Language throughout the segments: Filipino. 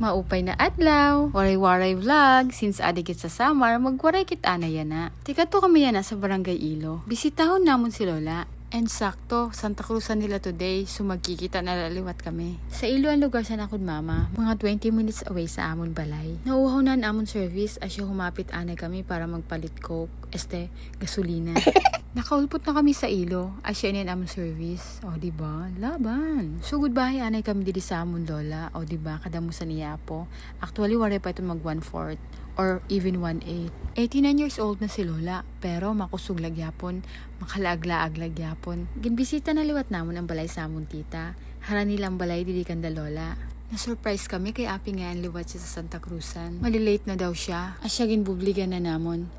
Maupay na adlaw, waray-waray vlog, since adigit sa summer, magwaray kita na yan na. Tika to kami yan sa Barangay Ilo. Bisitahon namon si Lola. And sakto, Santa Cruzan nila today, so magkikita na laliwat kami. Sa Ilo ang lugar sa nakod mama, mga 20 minutes away sa amon balay. Nauuhaw na ang amon service as siya humapit anay kami para magpalit coke, gasolina. Nakaulpot na kami sa Ilo, as siya niyan amon service. O diba, laban. So goodbye anay kami dili sa amon lola, o diba, kadamusan niya po. Actually, waray pa ito mag 1/4 or even 1/8. 89 years old na si Lola, pero makusog lagyapon, makalaaglaag lagyapon. Ginbisita na liwat namon ang balay sa amon tita. Hara nilang balay dili kanda Lola. Na-surprise kami kay Api nga ang liwat siya sa Santa Cruzan. Malilate na daw siya. Asya ginbubligan na namon.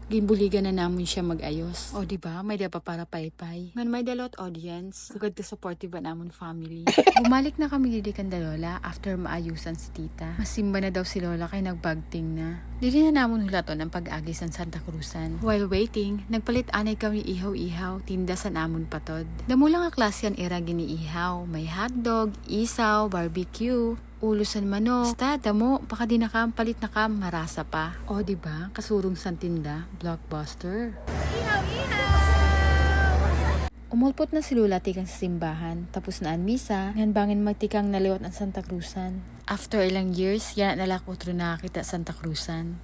Ginbuligan na namon siya mag-ayos. O diba, may da pa para paypay. Ngan may dalot audience, sugad ka supportive ba namon family. Bumalik na kami didi kanda Lola after maayusan si tita. Masimba na daw si Lola kay nagbagting na. Dili na namon hulaton ang pag-agi sa Santa Cruzan. While waiting, nagpalit anay kami ihaw-ihaw, tinda sa namon patod. Damo lang ang klase yan ira gini-ihaw. May hotdog, isaw, barbecue, ulusan manok. Basta, damo, baka di nakam, palit na kam, marasa pa. O, diba? Kasurong san tinda, blockbuster. Umulpot na si Lola tikang sa simbahan, tapos na ang misa, ngan bangin magtikang naliwat ang Santa Cruzan. After ilang years, yan nalakot rin nakakita Santa Cruzan.